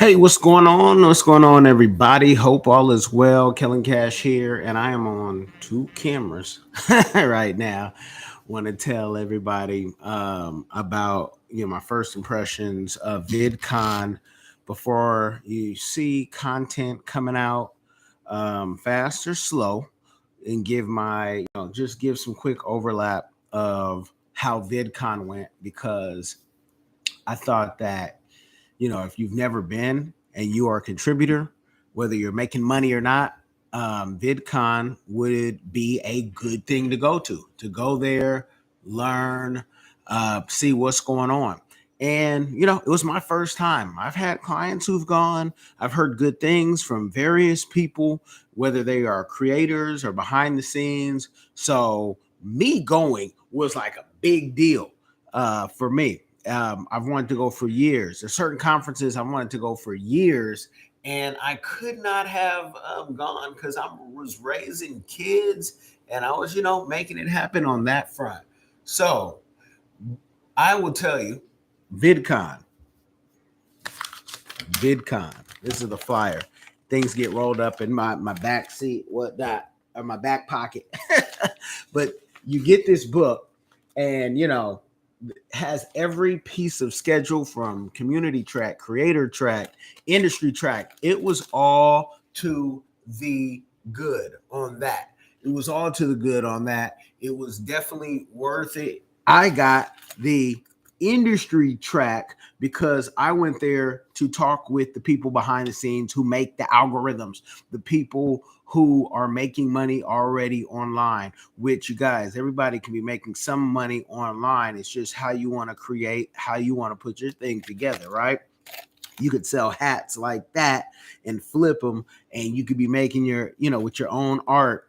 Hey, what's going on? What's going on, everybody? Hope all is well. Kellen Cash here, and I am on two cameras right now. Want to tell everybody about my first impressions of VidCon before you see content coming out fast or slow, and give my just give some quick overlap of how VidCon went because I thought that if you've never been and you are a contributor, whether you're making money or not, VidCon would be a good thing to go there, learn, see what's going on. And, it was my first time. I've had clients who've gone. I've heard good things from various people, whether they are creators or behind the scenes. So, me going was like a big deal for me. I've wanted to go for years. There's certain conferences I wanted to go for years, and I could not have gone because I was raising kids and I was, making it happen on that front. So I will tell you, VidCon, VidCon. This is the flyer. Things get rolled up in my back seat, whatnot, or my back pocket. But you get this book, and has every piece of schedule from community track, creator track, industry track. It was all to the good on that. It was all to the good on that. It was definitely worth it. I got the industry track because I went there to talk with the people behind the scenes who make the algorithms, the people who are making money already online, which you guys, everybody can be making some money online. It's just how you want to create, how you want to put your thing together, right? You could sell hats like that and flip them, and you could be making your, with your own art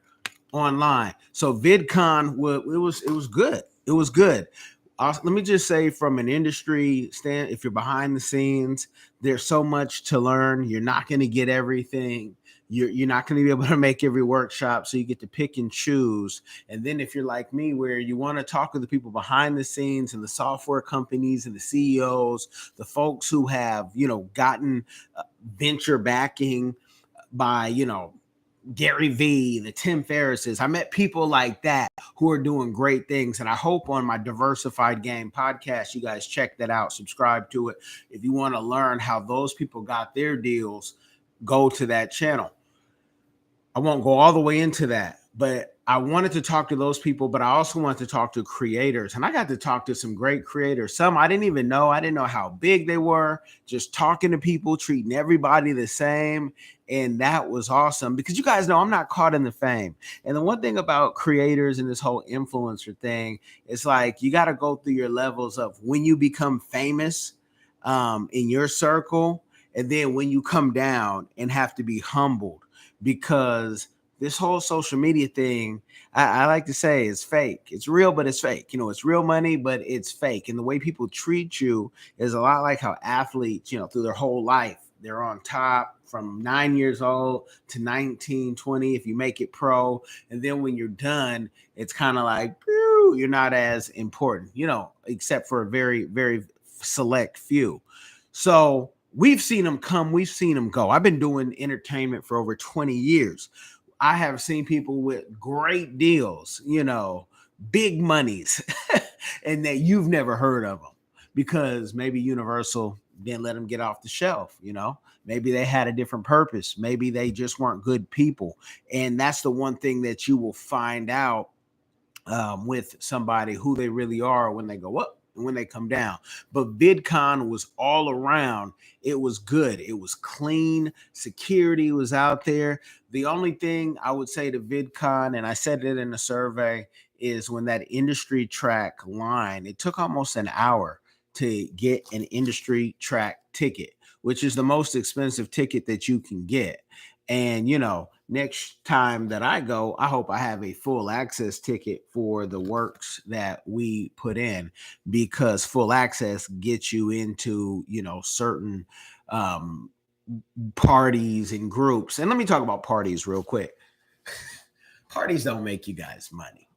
online. So VidCon, it was good. It was good. Let me just say, from an industry stand, if you're behind the scenes, there's so much to learn. You're not going to get everything. You're not going to be able to make every workshop, so you get to pick and choose. And then if you're like me, where you want to talk to the people behind the scenes and the software companies and the CEOs, the folks who have gotten venture backing by Gary V, the Tim Ferrisses. I met people like that who are doing great things. And I hope on my Diversified Game podcast, you guys check that out, subscribe to it. If you want to learn how those people got their deals, go to that channel. I won't go all the way into that, but I wanted to talk to those people, but I also wanted to talk to creators. And I got to talk to some great creators. Some I didn't even know. I didn't know how big they were. Just talking to people, treating everybody the same. And that was awesome because you guys know I'm not caught in the fame. And the one thing about creators and this whole influencer thing, it's like you got to go through your levels of when you become famous in your circle, and then when you come down and have to be humbled, because this whole social media thing, I like to say, is fake. It's real, but it's fake. It's real money, but it's fake. And the way people treat you is a lot like how athletes, through their whole life, they're on top from 9 years old to 19, 20, if you make it pro. And then when you're done, it's kind of like, you're not as important, except for a very, very select few. So we've seen them come, we've seen them go. I've been doing entertainment for over 20 years. I have seen people with great deals, big monies, and that you've never heard of them because maybe Universal didn't let them get off the shelf, Maybe they had a different purpose. Maybe they just weren't good people. And that's the one thing that you will find out with somebody, who they really are when they go up and when they come down. But VidCon was all around. It was good. It was clean. Security was out there. The only thing I would say to VidCon, and I said it in the survey, is when that industry track line, it took almost an hour to get an industry track ticket, which is the most expensive ticket that you can get. And, next time that I go, I hope I have a full access ticket for the works that we put in, because full access gets you into, certain parties and groups. And let me talk about parties real quick. Parties don't make you guys money.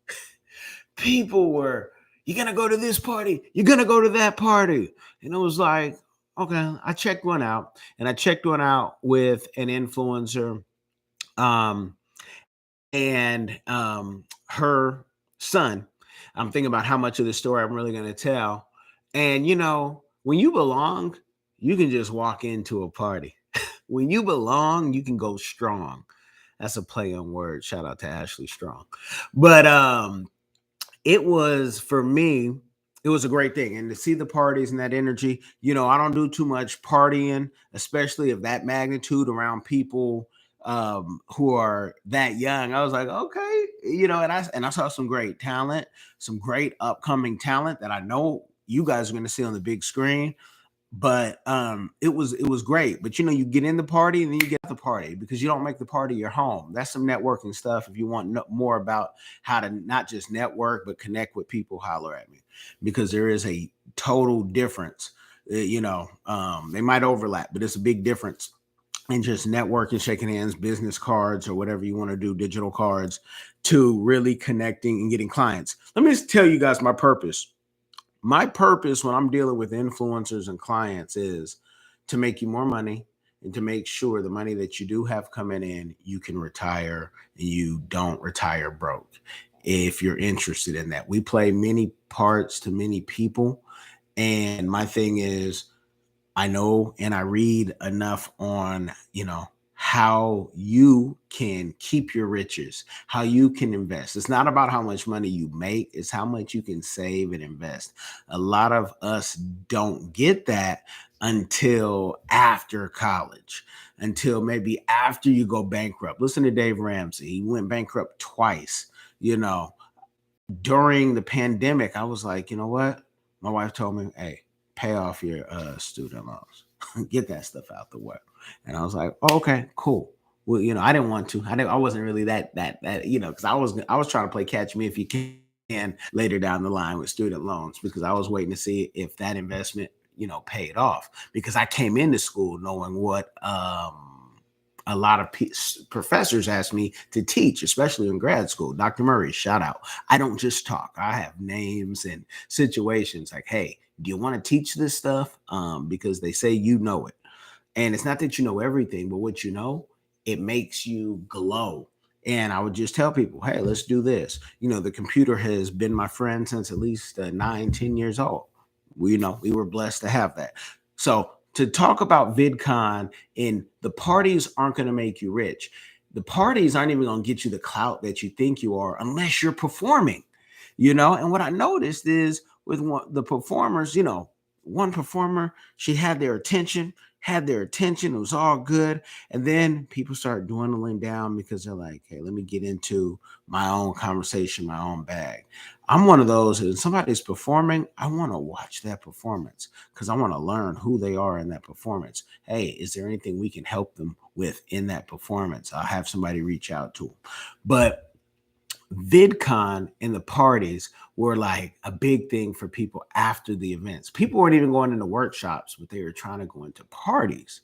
People were, you're going to go to this party, you're going to go to that party. And it was like, okay, I checked one out, and I checked one out with an influencer. Um, and her son. I'm thinking about how much of the story I'm really going to tell. And when you belong, you can just walk into a party. When you belong, you can go strong. That's a play on words. Shout out to Ashley Strong. But it was, for me, it was a great thing. And to see the parties and that energy, I don't do too much partying, especially of that magnitude around people who are that young. I was like, okay, and I saw some great talent, some great upcoming talent that I know you guys are going to see on the big screen. But it was great. But you get in the party and then you get out the party, because you don't make the party your home. That's some networking stuff. If you want more about how to not just network but connect with people, holler at me, because there is a total difference. They might overlap, but it's a big difference in just networking, shaking hands, business cards, or whatever you want to do, digital cards, to really connecting and getting clients. Let me just tell you guys my purpose. My purpose when I'm dealing with influencers and clients is to make you more money, and to make sure the money that you do have coming in, you can retire and you don't retire broke. If you're interested in that, we play many parts to many people. And my thing is, I know and I read enough on, how you can keep your riches, how you can invest. It's not about how much money you make, it's how much you can save and invest. A lot of us don't get that until after college, until maybe after you go bankrupt. Listen to Dave Ramsey. He went bankrupt twice. You know, During the pandemic, I was like, you know what? My wife told me, hey, pay off your student loans, get that stuff out the way. And I was like, oh, okay, cool. Well, I didn't want to. I wasn't really because I was trying to play catch me if you can later down the line with student loans, because I was waiting to see if that investment, paid off, because I came into school knowing what a lot of professors asked me to teach, especially in grad school. Dr. Murray, shout out. I don't just talk. I have names and situations like, hey, do you want to teach this stuff? Because they say you know it. And it's not that you know everything, but what you know, it makes you glow. And I would just tell people, hey, let's do this. The computer has been my friend since at least 9, 10 years old. We were blessed to have that. So to talk about VidCon, and the parties aren't going to make you rich. The parties aren't even going to get you the clout that you think you are unless you're performing. And what I noticed is with the performers, one performer, she had their attention. It was all good. And then people start dwindling down because they're like, hey, let me get into my own conversation, my own bag. I'm one of those, and somebody's performing, I want to watch that performance because I want to learn who they are in that performance. Hey, is there anything we can help them with in that performance? I'll have somebody reach out to them. But VidCon and the parties were like a big thing for people after the events. People weren't even going into workshops, but they were trying to go into parties,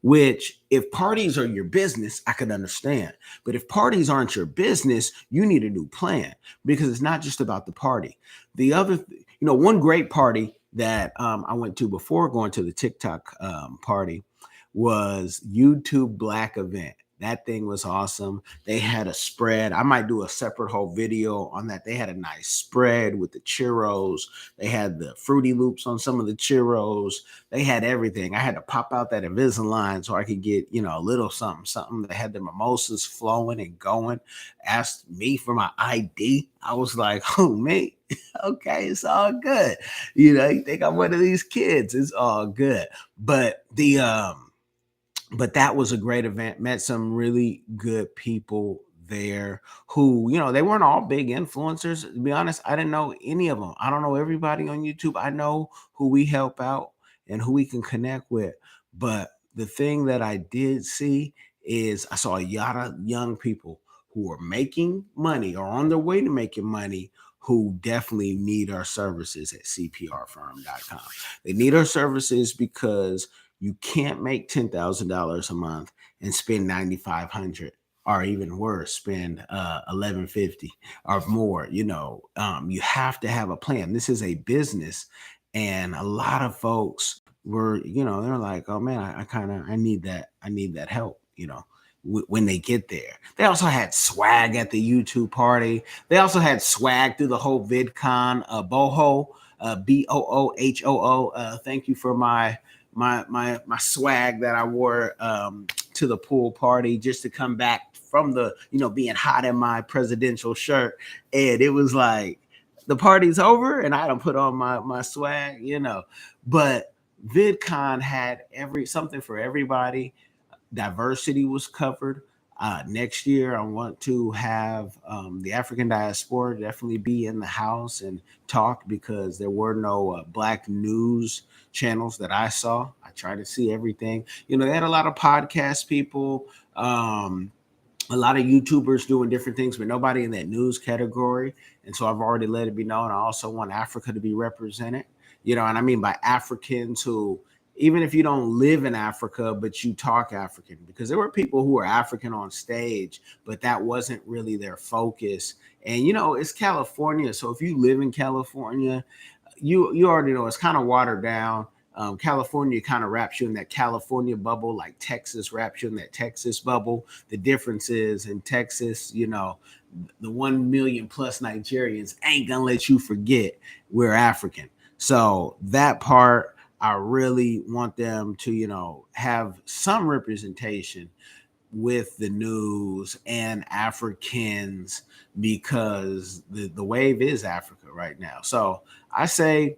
which, if parties are your business, I could understand. But if parties aren't your business, you need a new plan, because it's not just about the party. The other, one great party that I went to before going to the TikTok party was YouTube Black event. That thing was awesome. They had a spread. I might do a separate whole video on that. They had a nice spread with the churros. They had the Fruity Loops on some of the churros. They had everything. I had to pop out that Invisalign so I could get, a little something. They had the mimosas flowing and going. Asked me for my ID. I was like, oh, me? Okay, it's all good. You think I'm one of these kids. It's all good. But that was a great event. Met some really good people there who, they weren't all big influencers. To be honest, I didn't know any of them. I don't know everybody on YouTube. I know who we help out and who we can connect with. But the thing that I did see is I saw a lot of young people who are making money or on their way to making money, who definitely need our services at cprfirm.com. They need our services because you can't make $10,000 a month and spend $9,500, or even worse, spend $1,150 or more. You have to have a plan. This is a business, and a lot of folks were, they're like, oh man, I need that help, when they get there. They also had swag at the YouTube party. They also had swag through the whole VidCon. Boho, BOOHOO. Thank you for my swag that I wore to the pool party just to come back from the being hot in my presidential shirt, and it was like the party's over and I don't put on my swag, but VidCon had something for everybody. Diversity was covered. Next year, I want to have the African diaspora definitely be in the house and talk, because there were no Black news channels that I saw. I tried to see everything. They had a lot of podcast people, a lot of YouTubers doing different things, but nobody in that news category. And so I've already let it be known. I also want Africa to be represented, and I mean by Africans who, even if you don't live in Africa, but you talk African, because there were people who were African on stage, but that wasn't really their focus. And, it's California. So if you live in California, you already know it's kind of watered down. California kind of wraps you in that California bubble, like Texas wraps you in that Texas bubble. The difference is in Texas, the 1 million plus Nigerians ain't gonna let you forget we're African. So that part, I really want them to, have some representation with the news and Africans, because the wave is Africa right now. So I say,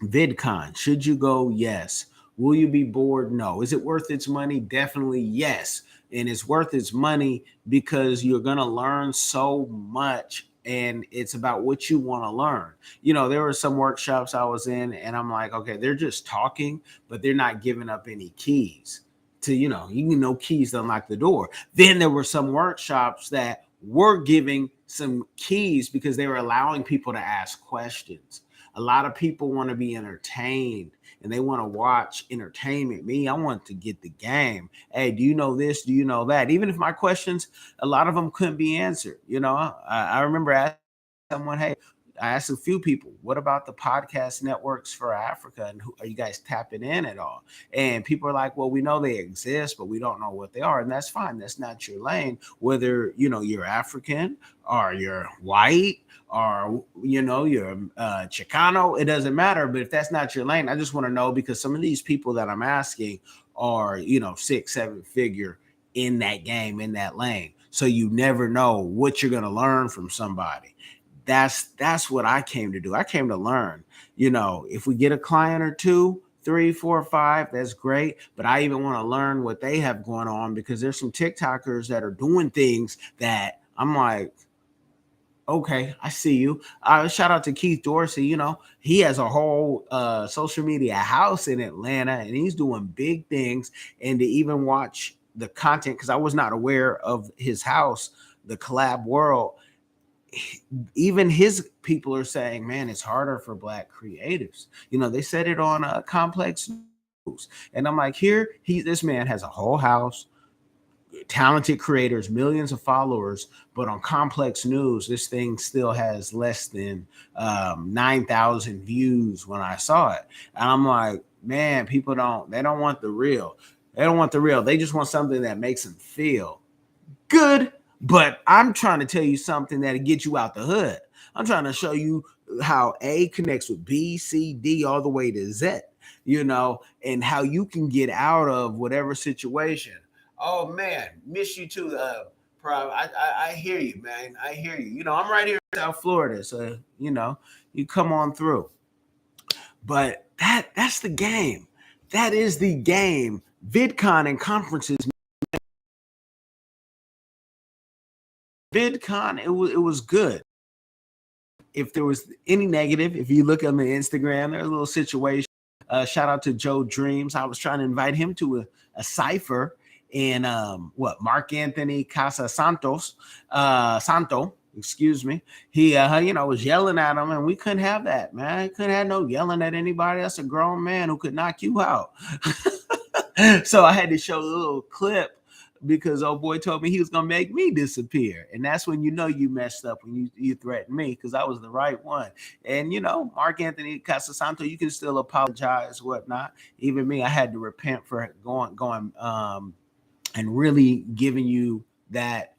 VidCon, should you go? Yes. Will you be bored? No. Is it worth its money? Definitely yes. And it's worth its money because you're going to learn so much, and it's about what you want to learn. There were some workshops I was in and I'm like, okay, they're just talking, but they're not giving up any keys to, keys to unlock the door. Then there were some workshops that were giving some keys because they were allowing people to ask questions. A lot of people want to be entertained and they want to watch entertainment. Me, I want to get the game. Hey, do you know this? Do you know that? Even if my questions, a lot of them couldn't be answered. I remember asking someone, hey, I asked a few people, what about the podcast networks for Africa? And are you guys tapping in at all? And people are like, well, we know they exist, but we don't know what they are. And that's fine. That's not your lane. Whether, you're African or you're white or, you're Chicano, it doesn't matter. But if that's not your lane, I just want to know, because some of these people that I'm asking are, 6-7 figure in that game, in that lane. So you never know what you're going to learn from somebody. That's what I came to do. I came to learn. If we get a client or 2, 3, 4, 5, that's great. But I even want to learn what they have going on, because there's some TikTokers that are doing things that I'm like, okay, I see you. Shout out to Keith Dorsey. He has a whole social media house in Atlanta, and he's doing big things. And to even watch the content, because I was not aware of his house, the Collab World, even his people are saying, man, it's harder for Black creatives. They said it on Complex News. And I'm like, this man has a whole house, talented creators, millions of followers, but on Complex News, this thing still has less than 9,000 views when I saw it. And I'm like, man, people they don't want the real. They don't want the real. They just want something that makes them feel good. But I'm trying to tell you something that'll get you out the hood. I'm trying to show you how A connects with B, C, D, all the way to Z, and how you can get out of whatever situation. Oh man, miss you too, Prob. I hear you, man. I hear you. I'm right here in South Florida, so you come on through. But that's the game. That is the game. VidCon and conferences. VidCon, it was good. If there was any negative, if you look on the Instagram, there's a little situation. Shout out to Joe Dreams. I was trying to invite him to a cipher in Mark Anthony Casa Santo, excuse me. He was yelling at him, and we couldn't have that, man. Couldn't have no yelling at anybody. That's a grown man who could knock you out. So I had to show a little clip because old boy told me he was gonna make me disappear. And that's when you know you messed up, when you threatened me, because I was the right one. And Mark Anthony Casasanto, you can still apologize, whatnot. Even me, I had to repent for going and really giving you that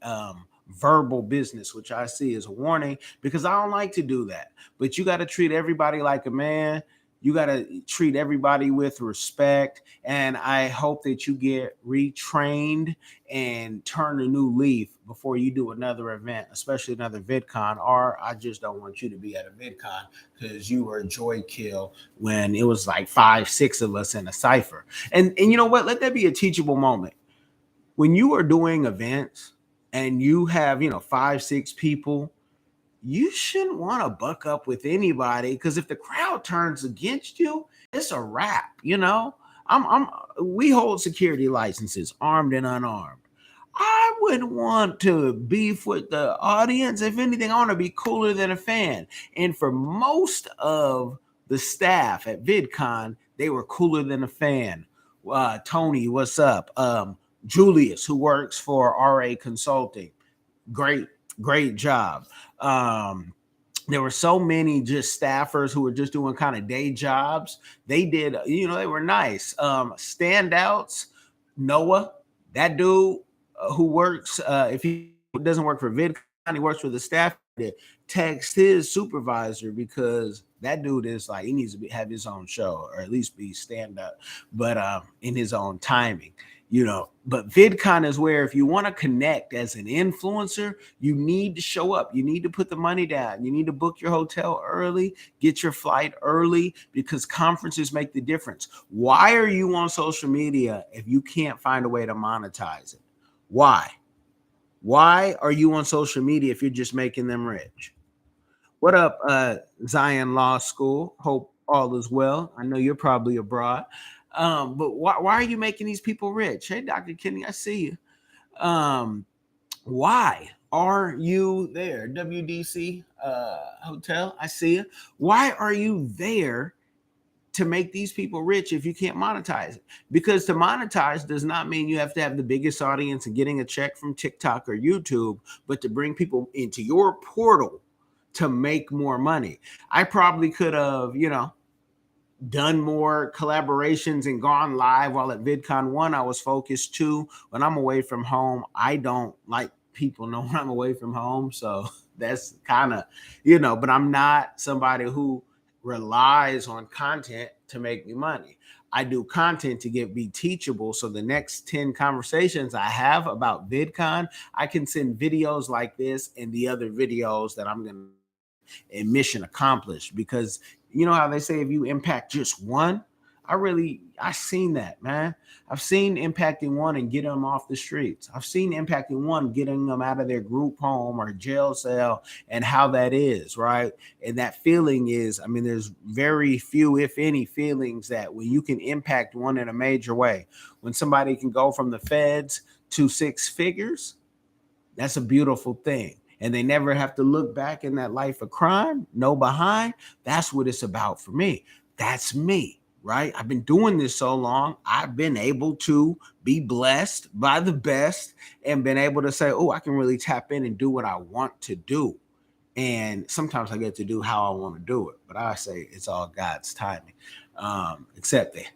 verbal business, which I see as a warning, because I don't like to do that. But you got to treat everybody like a man. You got to treat everybody with respect. And I hope that you get retrained and turn a new leaf before you do another event, especially another VidCon. Or I just don't want you to be at a VidCon because you were a joy kill when it was like 5, 6 of us in a cipher. And you know what? Let that be a teachable moment. When you are doing events and you have 5, 6 people, you shouldn't want to buck up with anybody, because if the crowd turns against you, it's a wrap. We hold security licenses, armed and unarmed. I wouldn't want to beef with the audience. If anything, I want to be cooler than a fan. And for most of the staff at VidCon, they were cooler than a fan. Tony, what's up? Julius, who works for RA Consulting, great job. There were so many just staffers who were just doing kind of day jobs. They did, they were nice. Standouts, Noah, that dude who works, if he doesn't work for VidCon, he works for the staff, to text his supervisor, because that dude is like, he needs to have his own show, or at least be stand up, but in his own timing. But VidCon is where, if you want to connect as an influencer, you need to show up. You need to put the money down. You need to book your hotel early, get your flight early, because conferences make the difference. Why are you on social media if you can't find a way to monetize it? Why are you on social media if you're just making them rich? What up, Zion Law School? Hope all is well. I know you're probably abroad. But why are you making these people rich? Hey, Dr. Kenny, I see you. Why are you there? WDC Hotel, I see you. Why are you there to make these people rich if you can't monetize it? Because to monetize does not mean you have to have the biggest audience and getting a check from TikTok or YouTube, but to bring people into your portal to make more money. I probably could have, done more collaborations and gone live while at VidCon. One, I was focused. Two, when I'm away from home, I don't like people know when I'm away from home. So that's kind of, but I'm not somebody who relies on content to make me money. I do content to be teachable. So the next 10 conversations I have about VidCon, I can send videos like this and the other videos that I'm going to, and mission accomplished. Because you know how they say, if you impact just one, I seen that, man. I've seen impacting one and getting them off the streets. I've seen impacting one, getting them out of their group home or jail cell, and how that is, right? And that feeling is, there's very few, if any, feelings that when you can impact one in a major way, when somebody can go from the feds to 6 figures, that's a beautiful thing. And they never have to look back in that life of crime, no behind. That's what it's about for me. That's me, right? I've been doing this so long. I've been able to be blessed by the best and been able to say, oh, I can really tap in and do what I want to do. And sometimes I get to do how I want to do it. But I say it's all God's timing. Except that,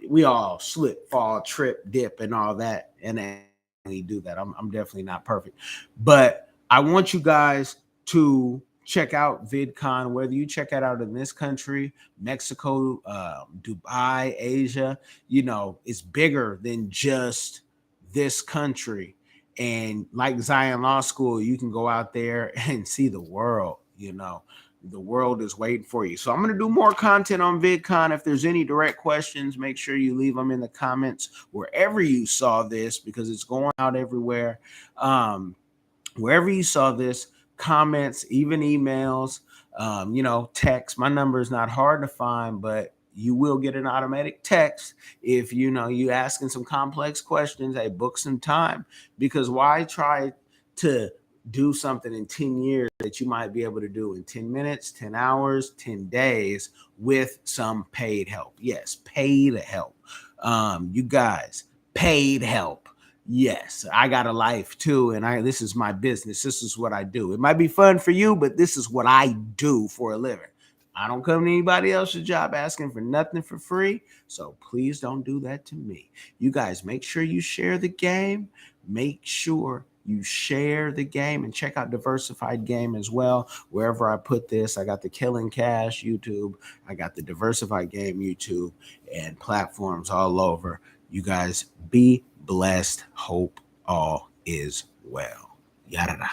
we all slip, fall, trip, dip, and all that. And do that. I'm definitely not perfect, but I want you guys to check out VidCon, whether you check it out in this country, Mexico, Dubai, Asia. It's bigger than just this country. And like Zion Law School, you can go out there and see the world. The world is waiting for you. So I'm going to do more content on VidCon. If there's any direct questions, make sure you leave them in the comments wherever you saw this, because it's going out everywhere. Wherever you saw this, comments, even emails, text. My number is not hard to find, but you will get an automatic text if you asking some complex questions. Hey, book some time, because why try to do something in 10 years that you might be able to do in 10 minutes, 10 hours, 10 days with some paid help? Yes, paid help. You guys, paid help. Yes, I got a life too, and this is my business. This is what I do. It might be fun for you, but this is what I do for a living. I don't come to anybody else's job asking for nothing for free, so please don't do that to me. You guys, make sure you share the game. Make sure you share the game and check out Diversified Game as well. Wherever I put this, I got the KELLEN KASH YouTube, I got the Diversified Game YouTube, and platforms all over. You guys be blessed. Hope all is well. Yada.